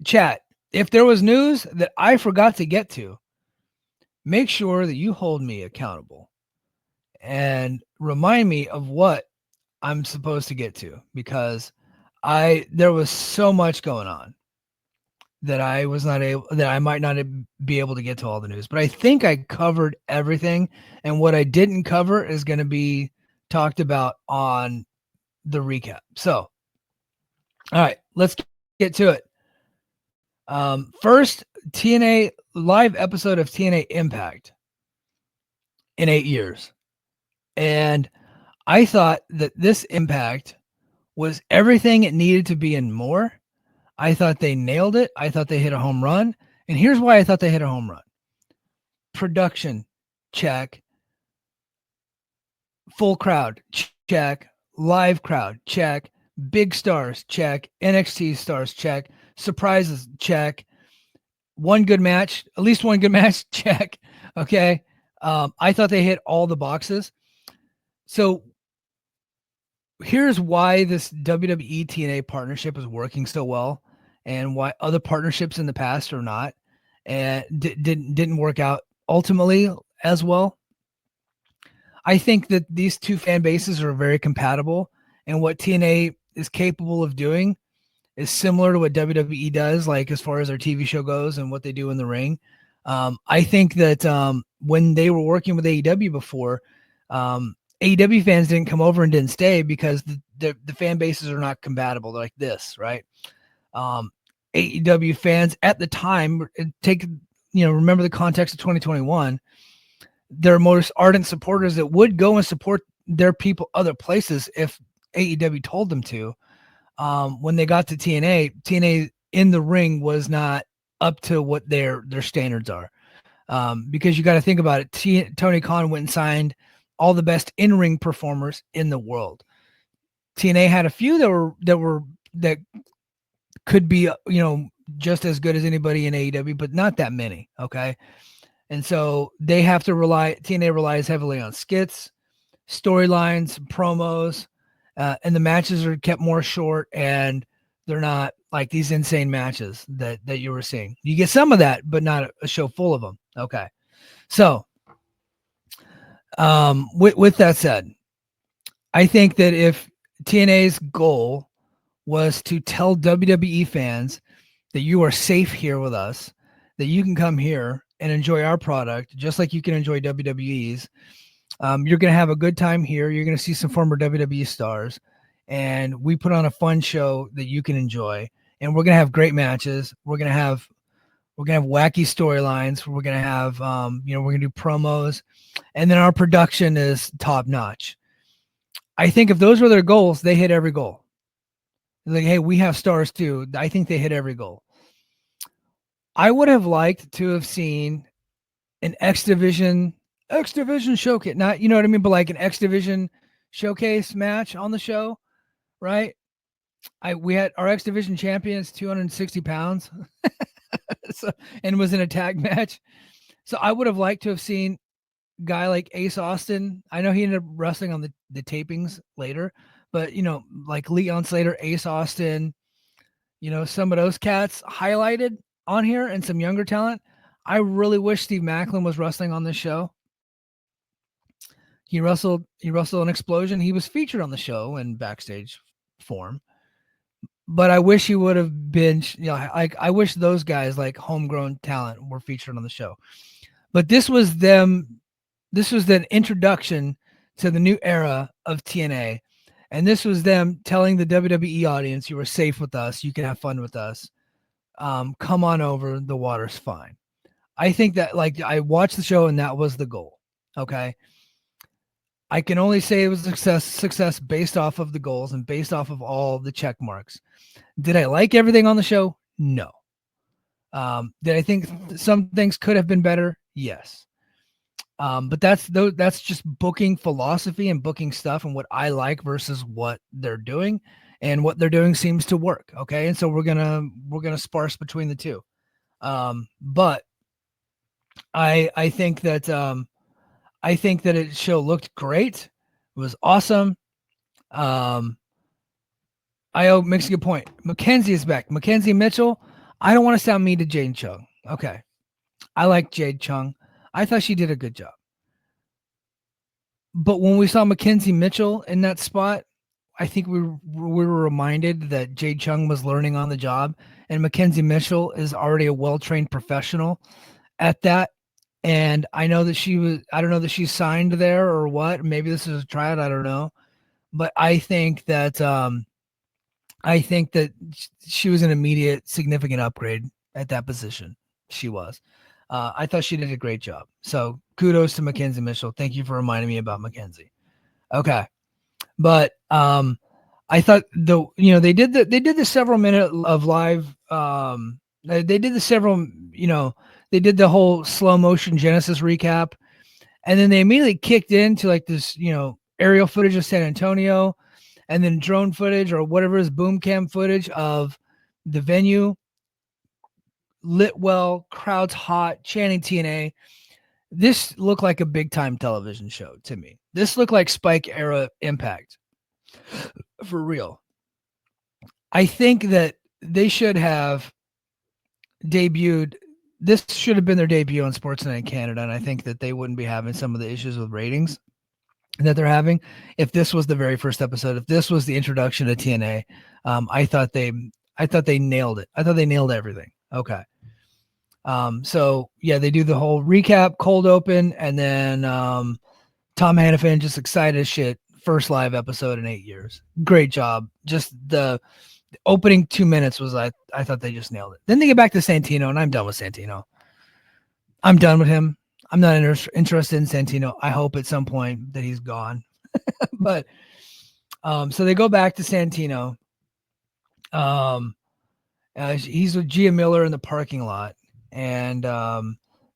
chat, if there was news that I forgot to get to, make sure that you hold me accountable and remind me of what I'm supposed to get to, because there was so much going on that I might not be able to get to all the news, but I think I covered everything. And what I didn't cover is going to be talked about on the recap. So, all right, let's get to it. First TNA live episode of TNA Impact in 8 years. And I thought that this Impact was everything it needed to be and more. I thought they nailed it. I thought they hit a home run. And here's why I thought they hit a home run. Production, check. Full crowd, check. Live crowd, check. Big stars, check. NXT stars, check. Surprises, check. One good match, at least one good match, check. Okay. I thought they hit all the boxes. So here's why this WWE TNA partnership is working so well, and why other partnerships in the past are not, and didn't work out ultimately as well. I think that these two fan bases are very compatible, and what TNA is capable of doing is similar to what WWE does, like as far as their TV show goes and what they do in the ring. I think that when they were working with AEW before, AEW fans didn't come over and didn't stay because the fan bases are not compatible. They're like this, right? AEW fans at the time, remember the context of 2021, their most ardent supporters that would go and support their people other places if AEW told them to. When they got to TNA in the ring was not up to what their standards are. Because you got to think about it. Tony Khan went and signed all the best in-ring performers in the world. TNA had a few that could be, just as good as anybody in AEW, but not that many. Okay. And so they have to TNA relies heavily on skits, storylines, promos, and the matches are kept more short, and they're not like these insane matches that you were seeing. You get some of that, but not a show full of them. Okay. So, with that said, I think that if TNA's goal was to tell WWE fans that you are safe here with us, that you can come here and enjoy our product just like you can enjoy WWE's. You're going to have a good time here. You're going to see some former WWE stars, and we put on a fun show that you can enjoy. And we're going to have great matches. We're going to have wacky storylines. We're going to have, we're going to do promos, and then our production is top notch. I think if those were their goals, they hit every goal. Like, hey, we have stars too. I think they hit every goal. I would have liked to have seen an X Division showcase, not, you know what I mean, but like an X Division showcase match on the show, right? We had our X Division champions, 260 pounds, and was in a tag match. So I would have liked to have seen a guy like Ace Austin. I know he ended up wrestling on the tapings later, but like Leon Slater, Ace Austin, some of those cats highlighted on here, and some younger talent. I really wish Steve Macklin was wrestling on this show. He wrestled an Explosion. He was featured on the show in backstage form, but I wish he would have been. I wish those guys, like homegrown talent, were featured on the show. But this was them. This was the introduction to the new era of TNA, and this was them telling the WWE audience, "You are safe with us. You can have fun with us. Come on over. The water's fine." I think that, like, I watched the show and that was the goal. Okay. I can only say it was a success based off of the goals and based off of all the check marks. Did I like everything on the show? No. Did I think some things could have been better? Yes. But that's just booking philosophy and booking stuff and what I like versus what they're doing, and what they're doing seems to work. Okay. And so we're going to sparse between the two. But I think that it show looked great. It was awesome. Makes a good point. Mackenzie is back. Mackenzie Mitchell. I don't want to sound mean to Jade Chung. Okay. I like Jade Chung. I thought she did a good job. But when we saw Mackenzie Mitchell in that spot, I think we were reminded that Jade Chung was learning on the job, and Mackenzie Mitchell is already a well-trained professional at that. And I know that I don't know that she's signed there or what. Maybe this is a tryout. I don't know. But I think that she was an immediate significant upgrade at that position. She was. I thought she did a great job. So kudos to Mackenzie Mitchell. Thank you for reminding me about Mackenzie. Okay. But I thought they did the several minute of live they did the several they did the whole slow motion Genesis recap, and then they immediately kicked into like this aerial footage of San Antonio, and then drone footage or whatever is boom cam footage of the venue, lit well, crowds hot, chanting TNA. This looked like a big time television show to me. This looked like Spike era Impact. For real. I think that they should have debuted. This should have been their debut on Sportsnet in Canada, and I think that they wouldn't be having some of the issues with ratings that they're having if this was the very first episode. If this was the introduction to TNA, I thought they nailed it. I thought they nailed everything. Okay. So yeah, they do the whole recap, cold open, and then Tom Hannafin just excited as shit. First live episode in 8 years. Great job. Just the opening 2 minutes was I thought they just nailed it. Then they get back to Santino, and I'm done with Santino. I'm done with him. I'm not interested in Santino. I hope at some point that he's gone. But so they go back to Santino. He's with Gia Miller in the parking lot, and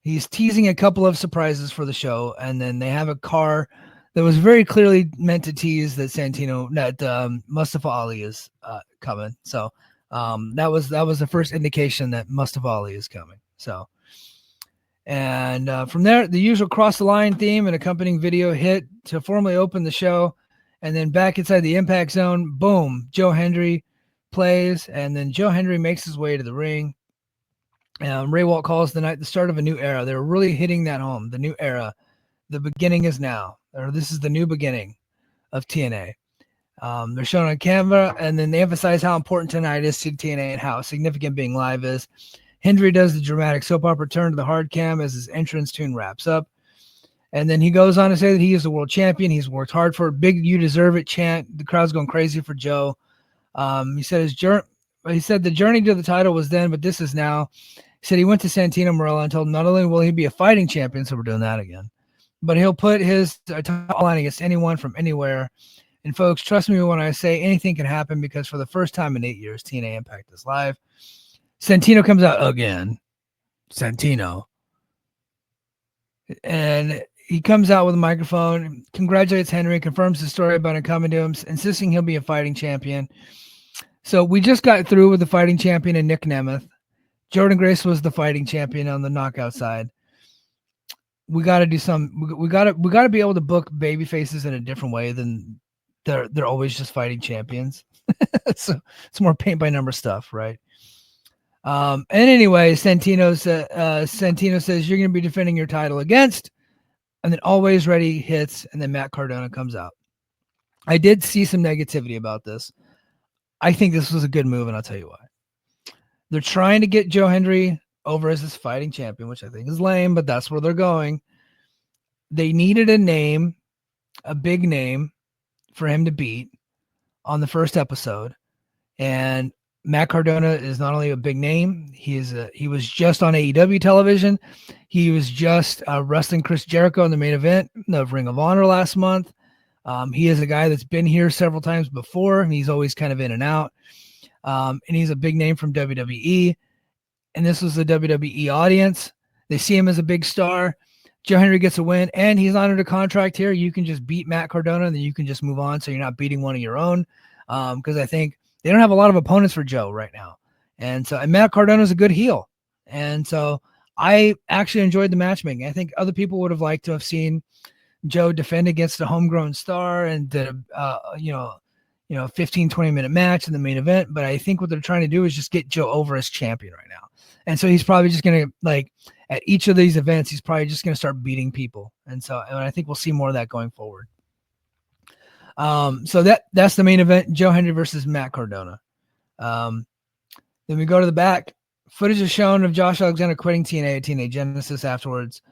he's teasing a couple of surprises for the show, and then they have a car that was very clearly meant to tease that Mustafa Ali is coming. So that was the first indication that Mustafa Ali is coming. So, and from there, the usual cross the line theme and accompanying video hit to formally open the show, and then back inside the Impact Zone, boom, Joe Hendry plays, and then Joe Hendry makes his way to the ring. Ray Walt calls the night the start of a new era. They're really hitting that home. The new era. The beginning is now, or this is the new beginning of TNA. They're shown on camera, and then they emphasize how important tonight is to TNA and how significant being live is. Hendry does the dramatic soap opera turn to the hard cam as his entrance tune wraps up. And then he goes on to say that he is the world champion. He's worked hard for it. Big "you deserve it" chant. The crowd's going crazy for Joe. He said the journey to the title was then, but this is now. He said he went to Santino Marella and told him not only will he be a fighting champion, so we're doing that again, but he'll put his title line against anyone from anywhere. And folks, trust me when I say anything can happen, because for the first time in 8 years, TNA Impact is live. Santino comes out again. Santino. And he comes out with a microphone, congratulates Henry, confirms the story about him coming to him, insisting he'll be a fighting champion. So we just got through with the fighting champion and Nick Nemeth. Jordan Grace was the fighting champion on the knockout side. We got to do we got to be able to book baby faces in a different way than they're always just fighting champions. So it's more paint by number stuff, right? And anyway, Santino says you're going to be defending your title against, and then Always Ready hits, and then Matt Cardona comes out. I did see some negativity about this. I think this was a good move, and I'll tell you why. They're trying to get Joe Hendry over as his fighting champion, which I think is lame, but that's where they're going. They needed a name, a big name for him to beat on the first episode. And Matt Cardona is not only a big name, he was just on AEW television. He was just wrestling Chris Jericho in the main event of Ring of Honor last month. He is a guy that's been here several times before, and he's always kind of in and out. And he's a big name from WWE. And this was the WWE audience. They see him as a big star. Joe Hendry gets a win, and he's not under contract here. You can just beat Matt Cardona, and then you can just move on, so you're not beating one of your own. Because I think they don't have a lot of opponents for Joe right now. And Matt Cardona is a good heel. And so I actually enjoyed the matchmaking. I think other people would have liked to have seen Joe defend against a homegrown star and 15, 20-minute match in the main event. But I think what they're trying to do is just get Joe over as champion right now. And so he's probably just going to, at each of these events, he's probably just going to start beating people. And I think we'll see more of that going forward. So that's the main event, Joe Hendry versus Matt Cardona. Then we go to the back. Footage is shown of Josh Alexander quitting TNA at TNA Genesis afterwards.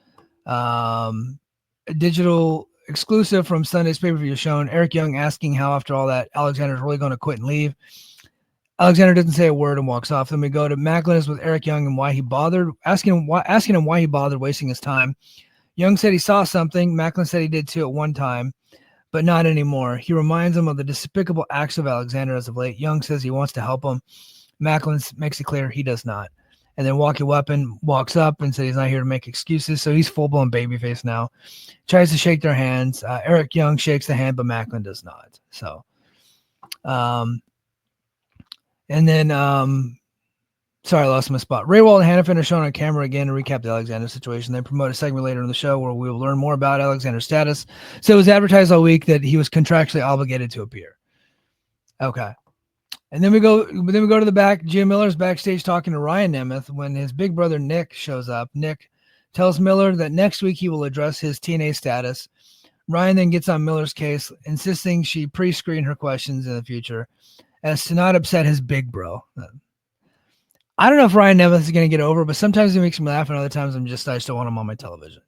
A digital exclusive from Sunday's pay-per-view shown Eric Young asking how, after all that, Alexander's really going to quit and leave. Alexander doesn't say a word and walks off. Then we go to Macklin is with Eric Young and why he bothered, asking him why he bothered wasting his time. Young said he saw something. Macklin said he did too at one time, but not anymore. He reminds him of the despicable acts of Alexander as of late. Young says he wants to help him. Macklin makes it clear he does not. And then Walkie Weapon walks up and said he's not here to make excuses. So he's full-blown babyface now. Tries to shake their hands. Eric Young shakes the hand, but Macklin does not. So, and then, sorry, I lost my spot. Ray Wall and Hannafin are shown on camera again to recap the Alexander situation. They promote a segment later in the show where we will learn more about Alexander's status. So it was advertised all week that he was contractually obligated to appear. Okay. And then we go to the back. Jim Miller's backstage talking to Ryan Nemeth when his big brother Nick shows up. Nick tells Miller that next week he will address his TNA status. Ryan then gets on Miller's case, insisting she pre-screen her questions in the future as to not upset his big bro. I don't know if Ryan Nemeth is going to get over, but sometimes he makes me laugh, and other times I just don't want him on my television.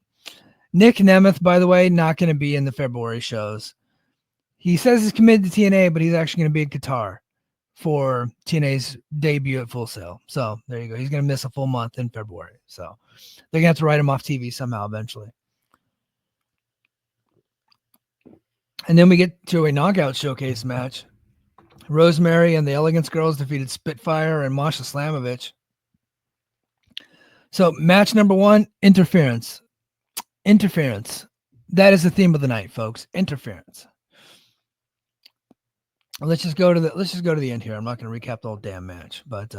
Nick Nemeth, by the way, not going to be in the February shows. He says he's committed to TNA, but he's actually going to be in Qatar for TNA's debut at Full Sail. So there you go. He's going to miss a full month in February. So they're going to have to write him off TV somehow eventually. And then we get to a knockout showcase match. Rosemary and the Elegance Girls defeated Spitfire and Masha Slamovich. So match number 1, interference. Interference. That is the theme of the night, folks. Interference. Let's just go to the end here. I'm not going to recap the whole damn match, but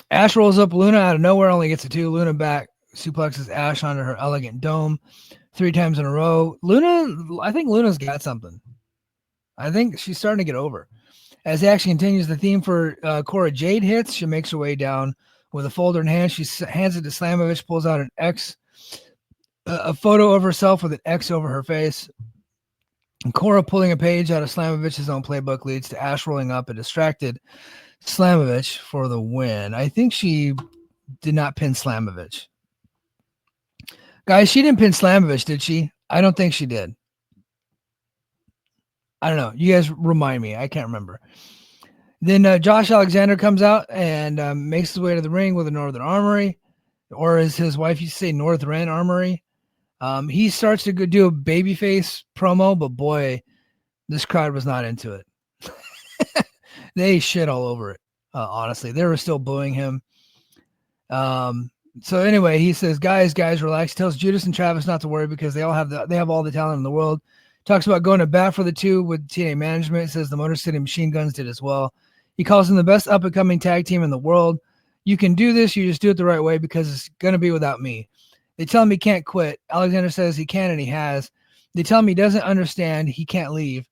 Ash rolls up Luna out of nowhere, only gets a 2. Luna back suplexes Ash onto her elegant dome 3 times in a row. I think Luna's got something. I think she's starting to get over. As the action continues, the theme for Cora Jade hits. She makes her way down with a folder in hand. She hands it to Slamovich, pulls out an X, a photo of herself with an X over her face. And Cora pulling a page out of Slamovich's own playbook leads to Ash rolling up a distracted Slamovich for the win. I think she did not pin Slamovich. Guys, she didn't pin Slamovich, did she? I don't think she did. I don't know. You guys remind me. I can't remember. Then Josh Alexander comes out and makes his way to the ring with a Northern Armory, or as his wife used to say, Northern Armory. He starts to do a babyface promo, but boy, this crowd was not into it. They shit all over it. Honestly, they were still booing him. So anyway, he says, guys, relax. He tells Judas and Travis not to worry because they have all the talent in the world. Talks about going to bat for the 2 with TNA management. Says the Motor City Machine Guns did as well. He calls them the best up-and-coming tag team in the world. You can do this. You just do it the right way because it's going to be without me. They tell him he can't quit. Alexander says he can and he has. They tell him he doesn't understand. He can't leave.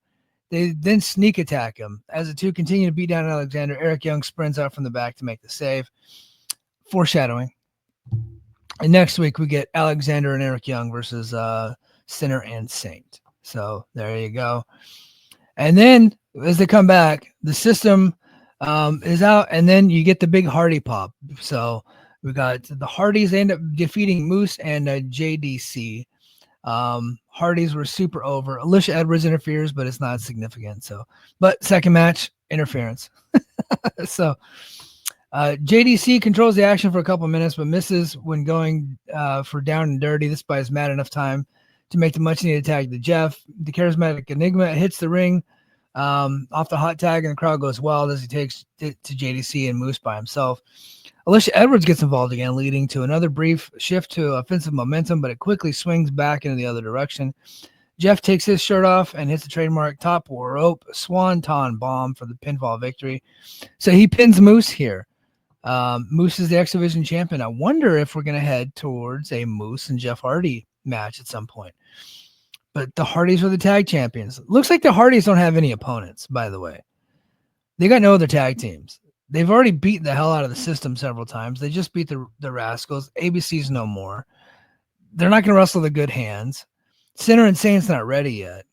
They then sneak attack him. As the 2 continue to beat down Alexander, Eric Young sprints out from the back to make the save. Foreshadowing. And next week we get Alexander and Eric Young versus Sinner and Saint. So there you go. And then as they come back, the system is out, and then you get the big Hardy pop. So we got the Hardys end up defeating Moose and JDC. Hardys were super over. Alicia Edwards interferes, but it's not significant. So, but second match, interference. So JDC controls the action for a couple minutes, but misses when going for down and dirty. This buys Matt enough time to make the much-needed tag to Jeff. The charismatic Enigma hits the ring off the hot tag, and the crowd goes wild as he takes it to JDC and Moose by himself. Alicia Edwards gets involved again, leading to another brief shift to offensive momentum, but it quickly swings back into the other direction. Jeff takes his shirt off and hits the trademark top rope swanton bomb for the pinfall victory. So he pins Moose here. Moose is the X Division champion. I wonder if we're going to head towards a Moose and Jeff Hardy match at some point. but the Hardys were the tag champions. Looks like the Hardys don't have any opponents, by the way. They got no other tag teams. They've already beaten the hell out of the system several times. They just beat the Rascals. ABC's no more. They're not going to wrestle the Good Hands. Sinner and Saint's not ready yet.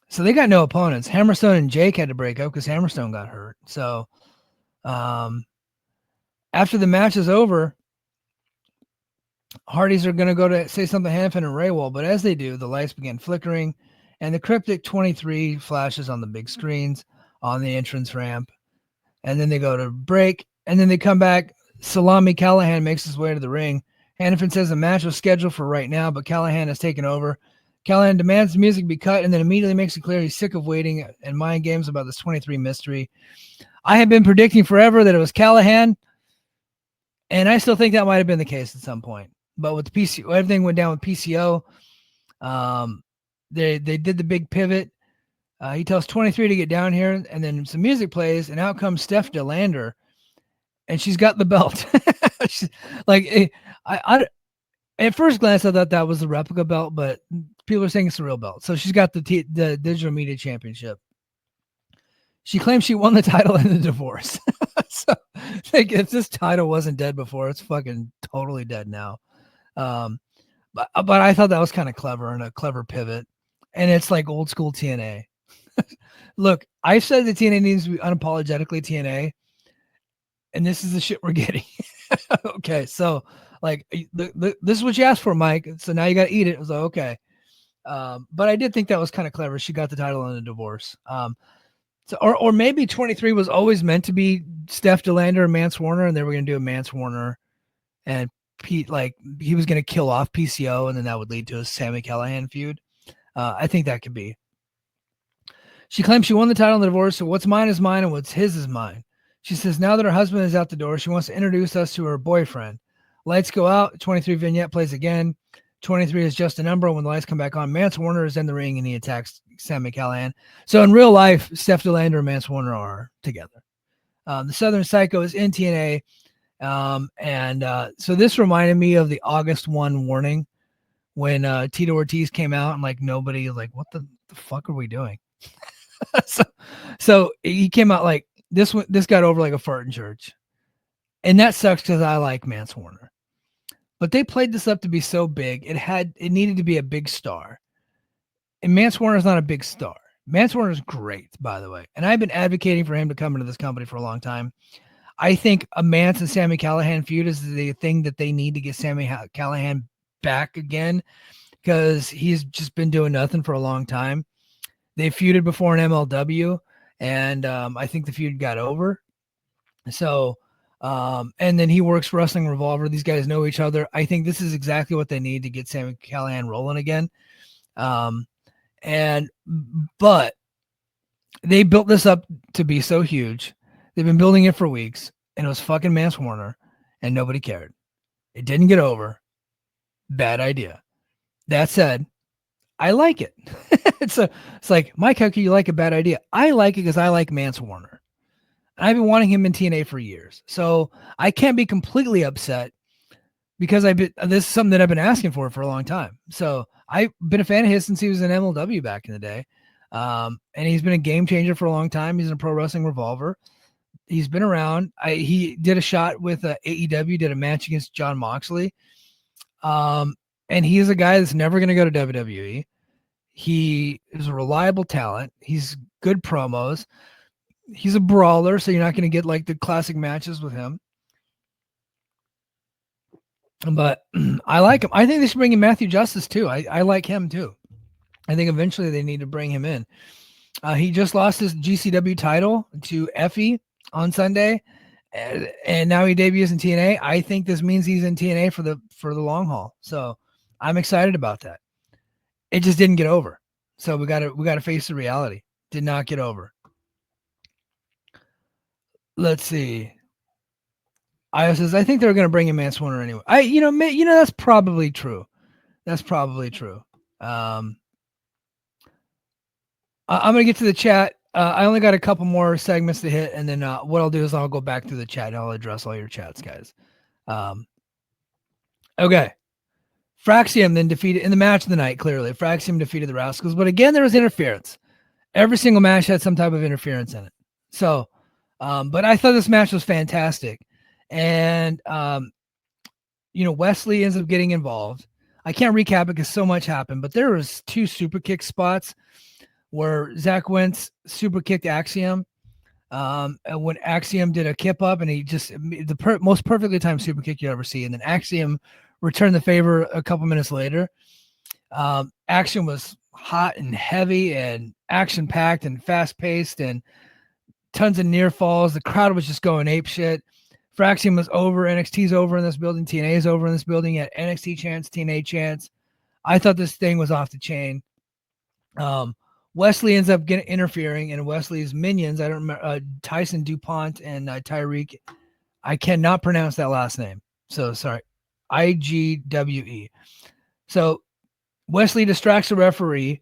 So they got no opponents. Hammerstone and Jake had to break up because Hammerstone got hurt. So after the match is over, Hardys are going to go to say something to Hanfin and Raywall, but as they do, the lights begin flickering, and the cryptic 23 flashes on the big screens on the entrance ramp, and then they go to break, and then they come back. Salami Callahan makes his way to the ring. Hanfin says the match was scheduled for right now, but Callahan has taken over. Callahan demands the music be cut, and then immediately makes it clear he's sick of waiting and mind games about this 23 mystery. I have been predicting forever that it was Callahan, and I still think that might have been the case at some point. But with the PCO, everything went down with PCO. They did the big pivot. He tells 23 to get down here, and then some music plays, and out comes Steph DeLander, and she's got the belt. Like, I at first glance, I thought that was the replica belt, but people are saying it's the real belt. So she's got the Digital Media Championship. She claims she won the title in the divorce. So, like, if this title wasn't dead before, it's fucking totally dead now. But I thought that was kind of clever and a clever pivot. And it's like old school TNA. Look, I said that TNA needs to be unapologetically TNA, and this is the shit we're getting. Okay, so like this is what you asked for, Mike. So now you got to eat it. I was like, okay. But I did think that was kind of clever. She got the title in the divorce. So or maybe 23 was always meant to be Steph DeLander and Mance Warner, and they were going to do a Mance Warner and Pete, like he was going to kill off PCO, and then that would lead to a Sami Callahan feud. I think that could be. She claims she won the title in the divorce, so what's mine is mine and what's his is mine. She says now that her husband is out the door, she wants to introduce us to her boyfriend. Lights go out. 23 vignette plays again. 23 is just a number. When the lights come back on, Mance Warner is in the ring and he attacks Sami Callahan. So in real life, Steph DeLander and Mance Warner are together. The Southern Psycho is in TNA. So this reminded me of the August 1 warning when Tito Ortiz came out and like nobody was like, what the fuck are we doing? so he came out like this got over like a fart in church. And that sucks because I like Mance Warner. But they played this up to be so big. It needed to be a big star. And Mance Warner is not a big star. Mance Warner is great, by the way. And I've been advocating for him to come into this company for a long time. I think a Mance and Sami Callahan feud is the thing that they need to get Sami Callahan back again, because he's just been doing nothing for a long time. They feuded before in MLW, and I think the feud got over. So, and then he works for Wrestling Revolver. These guys know each other. I think this is exactly what they need to get Sami Callahan rolling again. But they built this up to be so huge. They've been building it for weeks, and it was fucking Mance Warner, and nobody cared. It didn't get over. Bad idea. That said, I like it. It's like, Mike, how can you like a bad idea? I like it because I like Mance Warner. I've been wanting him in TNA for years. So I can't be completely upset because this is something that I've been asking for a long time. So I've been a fan of his since he was in MLW back in the day. And he's been a game changer for a long time. He's in a Pro Wrestling Revolver. He's been around. He did a shot with AEW, did a match against John Moxley. And he's a guy that's never going to go to WWE. He is a reliable talent. He's good promos. He's a brawler, so you're not going to get like the classic matches with him. But I like him. I think they should bring in Matthew Justice too. I like him too. I think eventually they need to bring him in. He just lost his GCW title to Effie on Sunday, and now he debuts in TNA. I think this means he's in TNA for the long haul. So I'm excited about that. It just didn't get over. So we got to face the reality. Did not get over. Let's see. Io says, I think they're going to bring in Mance Warner anyway. That's probably true. That's probably true. I'm going to get to the chat. I only got a couple more segments to hit, and then what I'll do is I'll go back through the chat and I'll address all your chats, guys. Okay. Fraxiom then defeated in the match of the night. Clearly, Fraxiom defeated the Rascals, but again, there was interference. Every single match had some type of interference in it. So, but I thought this match was fantastic, and Wesley ends up getting involved. I can't recap it because so much happened, but there was 2 super kick spots where Zach Wentz super kicked Axiom. And when Axiom did a kip up, and he just most perfectly timed super kick you ever see, and then Axiom returned the favor a couple minutes later. Action was hot and heavy and action packed and fast paced and tons of near falls. The crowd was just going ape shit. Fraxiom was over. NXT's over in this building. TNA's over in this building. You had NXT chants, TNA chants. I thought this thing was off the chain. Wesley ends up interfering, and Wesley's minions, I don't remember, Tyson DuPont and Tyreek. I cannot pronounce that last name. So sorry. IGWE. So Wesley distracts the referee.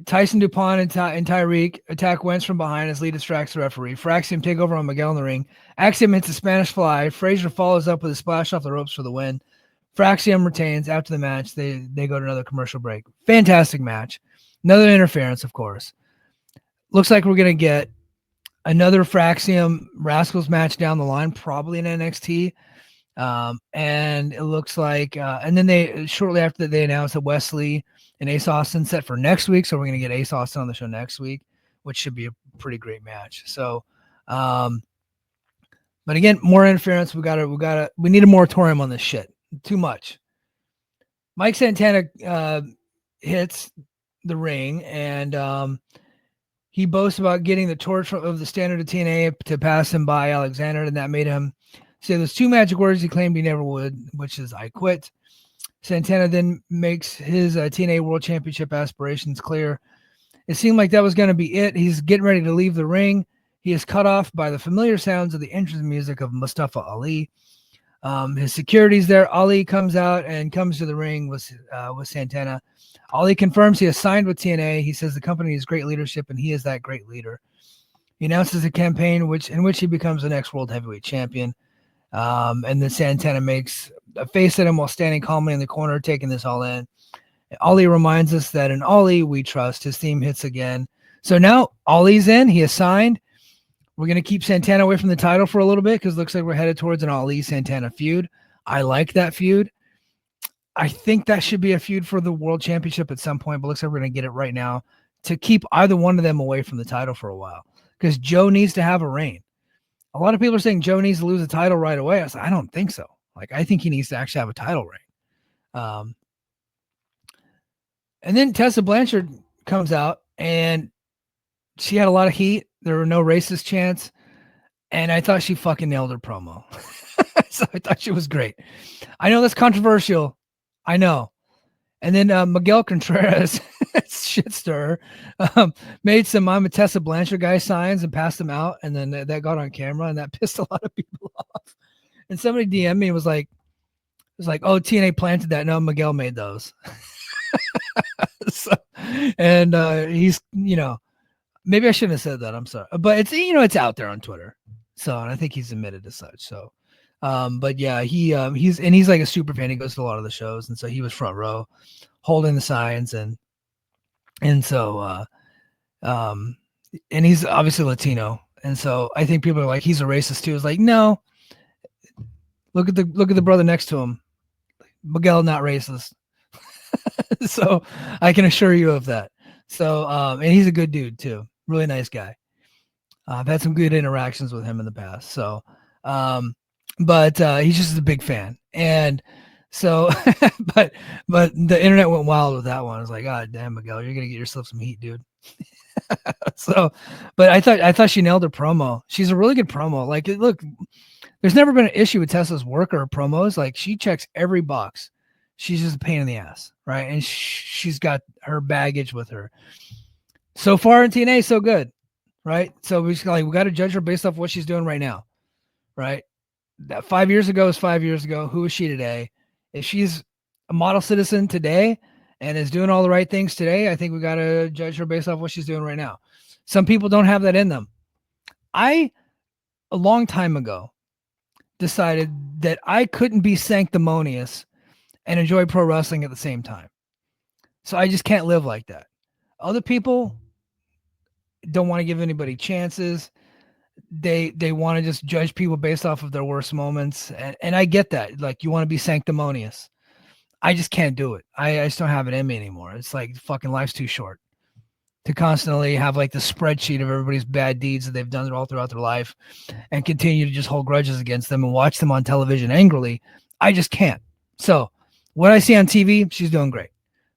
Tyson DuPont and Tyreek attack Wentz from behind as Lee distracts the referee. Fraxiom take over on Miguel in the ring. Axiom hits a Spanish fly. Frazier follows up with a splash off the ropes for the win. Fraxiom retains. After the match, they go to another commercial break. Fantastic match. Another interference, of course. Looks like we're going to get another Fraxiom Rascals match down the line, probably in NXT. And it looks like, and then they shortly after that, they announced that Wesley and Ace Austin set for next week. So we're going to get Ace Austin on the show next week, which should be a pretty great match. So, but again, more interference. We need a moratorium on this shit. Too much. Mike Santana, hits the ring, and, he boasts about getting the torch of the standard of TNA to pass him by Alexander, and that made him say those 2 magic words he claimed he never would, which is "I quit." Santana then makes his TNA World Championship aspirations clear. It seemed like that was going to be it. He's getting ready to leave the ring. He is cut off by the familiar sounds of the entrance music of Mustafa Ali. His security's there. Ali comes out and comes to the ring with Santana. Ali confirms he has signed with TNA. He says the company has great leadership, and he is that great leader. He announces a campaign in which he becomes the next World Heavyweight Champion. And then Santana makes a face at him while standing calmly in the corner, taking this all in. Ali reminds us that in Ali we trust. His theme hits again. So now Ali's in. He is signed. We're going to keep Santana away from the title for a little bit because it looks like we're headed towards an Ali-Santana feud. I like that feud. I think that should be a feud for the World Championship at some point, but looks like we're going to get it right now to keep either one of them away from the title for a while because Joe needs to have a reign. A lot of people are saying Joe needs to lose the title right away. I don't think so. Like, I think he needs to actually have a title reign. And then Tessa Blanchard comes out, and she had a lot of heat. There were no racist chants, and I thought she fucking nailed her promo. So I thought she was great. I know that's controversial. I know. And then Miguel Contreras, shit stirrer, made some I'm a Tessa Blanchard guy signs and passed them out. And then that got on camera, and that pissed a lot of people off. And somebody DM'd me and was like, oh, TNA planted that. No, Miguel made those. So, and he's, maybe I shouldn't have said that. I'm sorry. But it's, it's out there on Twitter. So, and I think he's admitted as such. So, but yeah, he's like a super fan. He goes to a lot of the shows. And so he was front row holding the signs. And so, and he's obviously Latino. And so I think people are like, he's a racist too. It's like, no, look at the brother next to him. Miguel, not racist. So I can assure you of that. So, and he's a good dude too. Really nice guy. I've had some good interactions with him in the past. So, but he's just a big fan. And so, but the internet went wild with that one. I was like, God damn, Miguel, you're going to get yourself some heat, dude. So, but I thought she nailed her promo. She's a really good promo. Like, look, there's never been an issue with Tessa's work or her promos. Like, she checks every box. She's just a pain in the ass, right? And she's got her baggage with her. So far in TNA, so good, right? So we got to judge her based off what she's doing right now, right? That 5 years ago is 5 years ago. Who is she today? If she's a model citizen today and is doing all the right things today, I think we got to judge her based off what she's doing right now. Some people don't have that in them. A long time ago, decided that I couldn't be sanctimonious and enjoy pro wrestling at the same time. So I just can't live like that. Other people don't want to give anybody chances. They want to just judge people based off of their worst moments. And I get that. Like, you want to be sanctimonious. I just can't do it. I just don't have it in me anymore. It's like fucking life's too short to constantly have like the spreadsheet of everybody's bad deeds that they've done all throughout their life and continue to just hold grudges against them and watch them on television angrily. I just can't. So what I see on TV, she's doing great.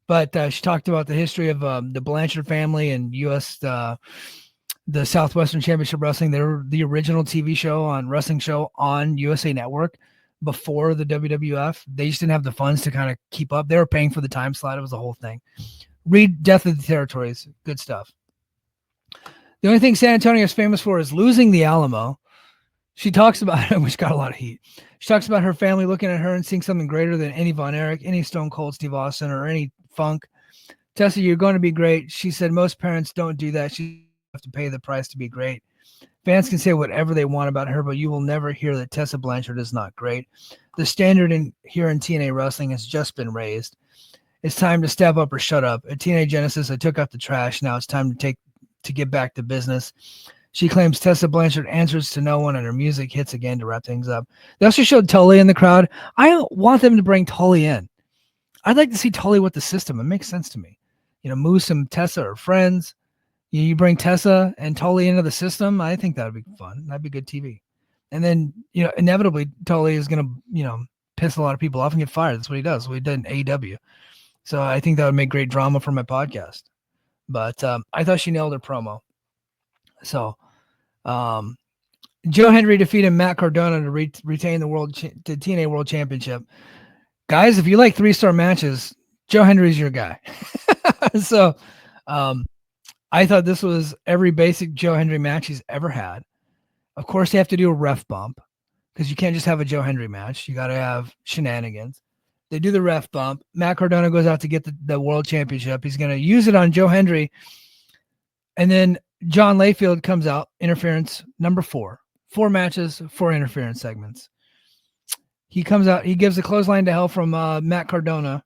But she talked about the history of the Blanchard family and U.S. The Southwestern Championship Wrestling. They were the original TV show on wrestling show on USA Network before the WWF. They just didn't have the funds to kind of keep up. They were paying for the time slot. It was the whole thing. Read Death of the Territories. Good stuff. The only thing San Antonio is famous for is losing the Alamo. She talks about it, which got a lot of heat. She talks about her family looking at her and seeing something greater than any Von Erich, any Stone Cold Steve Austin, or any Funk. Tessa, you're going to be great. She said most parents don't do that. She have to pay the price to be great. Fans can say whatever they want about her, but you will never hear that Tessa Blanchard is not great. The standard here in TNA wrestling has just been raised. It's time to step up or shut up. At TNA Genesis, I took out the trash. Now it's time to get back to business. She claims Tessa Blanchard answers to no one, and her music hits again to wrap things up. They also showed Tully in the crowd. I want them to bring Tully in. I'd like to see Tully with the system. It makes sense to me. Moose and Tessa are friends. You bring Tessa and Tully into the system. I think that would be fun. That'd be good TV. And then, inevitably, Tully is going to, piss a lot of people off and get fired. That's what he does. What he did in AEW. So I think that would make great drama for my podcast. But I thought she nailed her promo. So Joe Hendry defeated Matt Cardona to retain the the TNA World Championship. Guys, if you like 3-star matches, Joe Hendry's your guy. So I thought this was every basic Joe Hendry match he's ever had. Of course, they have to do a ref bump because you can't just have a Joe Hendry match. You got to have shenanigans. They do the ref bump. Matt Cardona goes out to get the world championship. He's going to use it on Joe Hendry. And then John Layfield comes out, interference number 4. 4 matches, 4 interference segments. He comes out, he gives a clothesline to hell from Matt Cardona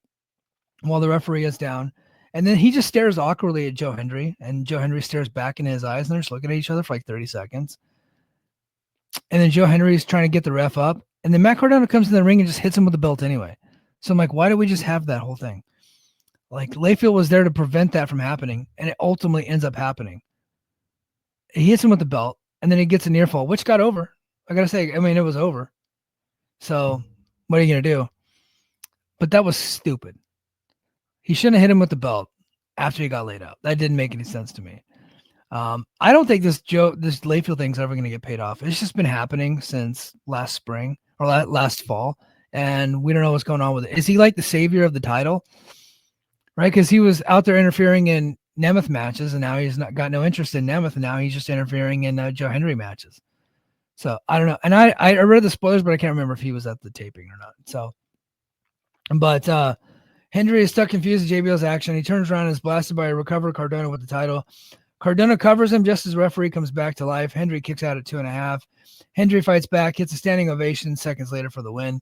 while the referee is down. And then he just stares awkwardly at Joe Hendry, and Joe Hendry stares back in his eyes, and they're just looking at each other for like 30 seconds. And then Joe Hendry is trying to get the ref up, and then Matt Cardona comes in the ring and just hits him with the belt anyway. So I'm like, why did we just have that whole thing? Like, Layfield was there to prevent that from happening, and it ultimately ends up happening. He hits him with the belt, and then he gets a near fall, which got over. I got to say, it was over. So what are you going to do? But that was stupid. He shouldn't have hit him with the belt after he got laid out. That didn't make any sense to me. I don't think this Layfield thing's ever going to get paid off. It's just been happening since last spring or last fall, and we don't know what's going on with it. Is he like the savior of the title? Right? Because he was out there interfering in Nemeth matches, and now he's got no interest in Nemeth, and now he's just interfering in Joe Hendry matches. So I don't know. And I read the spoilers, but I can't remember if he was at the taping or not. So, but Hendry is stuck confused at JBL's action. He turns around and is blasted by a recovered Cardona with the title. Cardona covers him just as the referee comes back to life. Hendry kicks out at 2.5. Hendry fights back, hits a standing ovation seconds later for the win,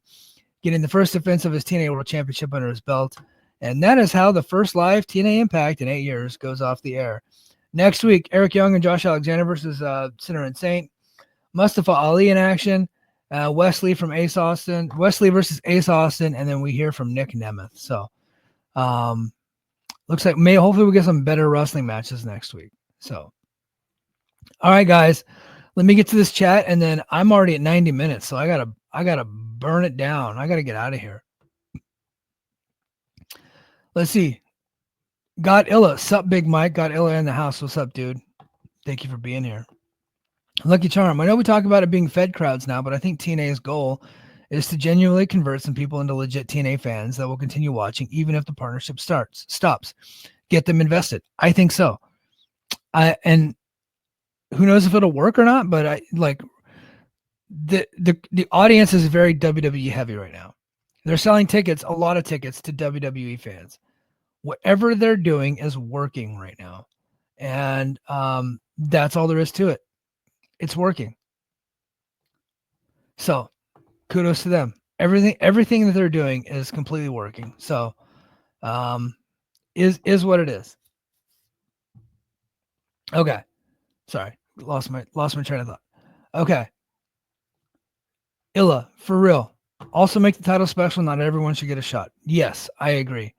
getting the first defense of his TNA World Championship under his belt. And that is how the first live TNA Impact in 8 years goes off the air. Next week, Eric Young and Josh Alexander versus Sinner and Saint. Mustafa Ali in action. Wesley from Ace Austin. Wesley versus Ace Austin. And then we hear from Nick Nemeth. So looks like hopefully we get some better wrestling matches next week. So, all right, guys, let me get to this chat, and then I'm already at 90 minutes, so I gotta burn it down. I gotta get out of here. Let's see. Godilla, sup, Big Mike? Godilla in the house. What's up, dude? Thank you for being here. Lucky Charm. I know we talk about it being fed crowds now, but I think TNA's goal is to genuinely convert some people into legit TNA fans that will continue watching even if the partnership stops. Get them invested. I think so. And who knows if it'll work or not, but the audience is very WWE heavy right now. They're selling tickets, a lot of tickets to WWE fans. Whatever they're doing is working right now. And that's all there is to it. It's working. So kudos to them. Everything that they're doing is completely working. So, is what it is. Okay. Sorry. Lost my train of thought. Okay. Illa, for real. Also make the title special. Not everyone should get a shot. Yes, I agree.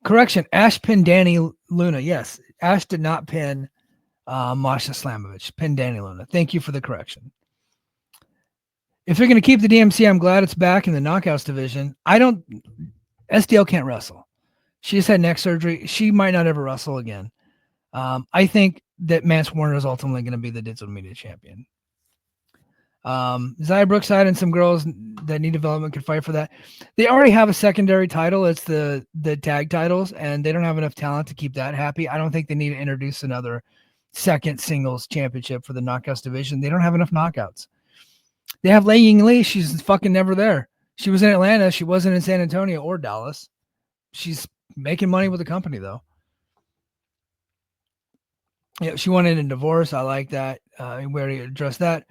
Correction. Ash pinned Danny Luna. Yes. Ash did not pin Masha Slamovich. Pinned Danny Luna. Thank you for the correction. If they're going to keep the DMC, I'm glad it's back in the knockouts division. SDL can't wrestle. She just had neck surgery. She might not ever wrestle again. I think that Mance Warner is ultimately going to be the digital media champion. Zaya Brookside and some girls that need development could fight for that. They already have a secondary title. It's the tag titles, and they don't have enough talent to keep that happy. I don't think they need to introduce another second singles championship for the knockouts division. They don't have enough knockouts. They have Lei Ying Lee. She's fucking never there. She was in Atlanta. She wasn't in San Antonio or Dallas. She's making money with the company, though. Yeah, she wanted a divorce. I like that. We already addressed that.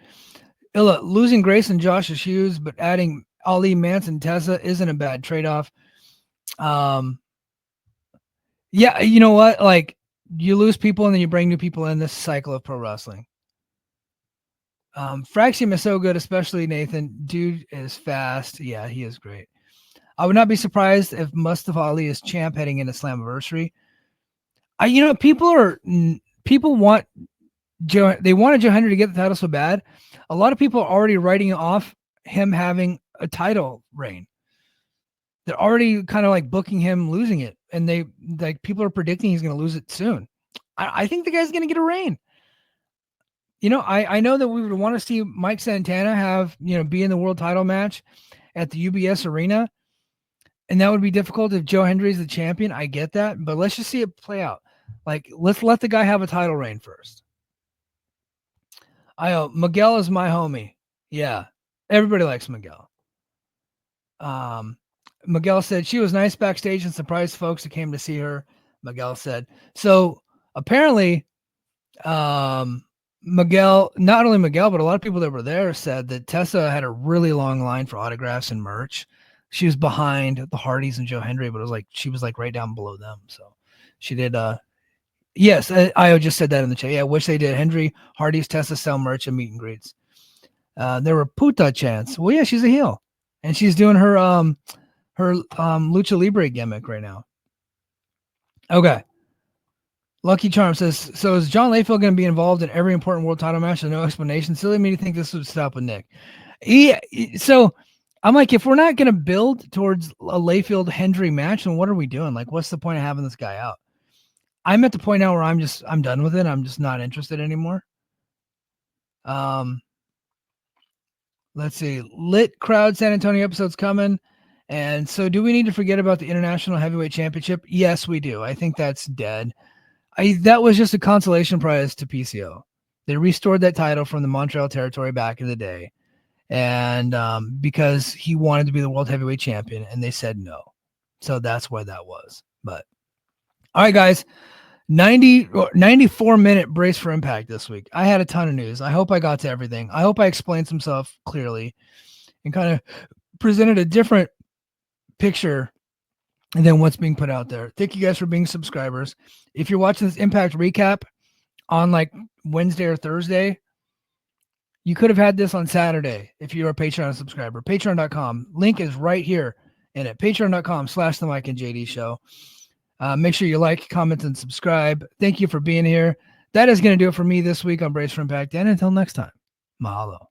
Illa, losing Grace and Josh's shoes, but adding Ali, Mance, and Tessa isn't a bad trade-off. Yeah, you know what? Like, you lose people and then you bring new people in this cycle of pro wrestling. Fraxiom is so good, especially Nathan. Dude is fast. Yeah, he is great. I would not be surprised if Mustafa Ali is champ heading into Slammiversary. People want Joe. They wanted Joe Hendry to get the title so bad. A lot of people are already writing off him having a title reign. They're already kind of like booking him losing it, and people are predicting he's going to lose it soon. I think the guy's going to get a reign. I know that we would want to see Mike Santana have, be in the world title match at the UBS Arena. And that would be difficult if Joe Hendry is the champion. I get that, but let's just see it play out. Like, let's let the guy have a title reign first. Miguel is my homie. Yeah. Everybody likes Miguel. Miguel said she was nice backstage and surprised folks who came to see her. Miguel said. So apparently, Miguel, not only Miguel, but a lot of people that were there said that Tessa had a really long line for autographs and merch. She was behind the Hardys and Joe Hendry, but it was like she was like right down below them. So she did. Yes, I just said that in the chat. Yeah, I wish they did. Hendry, Hardys, Tessa sell merch and meet and greets. There were puta chants. Well, yeah, she's a heel, and she's doing her lucha libre gimmick right now. Okay. Lucky Charm says, so is John Layfield going to be involved in every important world title match? There's no explanation. Silly me to think this would stop with Nick. So I'm like, if we're not going to build towards a Layfield Hendry match, then what are we doing? Like, what's the point of having this guy out? I'm at the point now where I'm done with it. I'm just not interested anymore. Let's see. Lit Crowd San Antonio episode's coming. And so do we need to forget about the International Heavyweight Championship? Yes, we do. I think that's dead. That was just a consolation prize to PCO. They restored that title from the Montreal territory back in the day. And because he wanted to be the world heavyweight champion, and they said no. So that's why that was. But all right, guys, 94-minute brace for impact this week. I had a ton of news. I hope I got to everything. I hope I explained some stuff clearly and kind of presented a different picture than what's being put out there. Thank you guys for being subscribers. If you're watching this Impact recap on like Wednesday or Thursday, you could have had this on Saturday if you're a Patreon subscriber. Patreon.com. Link is right here in it. Patreon.com/The Mike and JD Show. Make sure you like, comment, and subscribe. Thank you for being here. That is going to do it for me this week on Brace for Impact. And until next time, mahalo.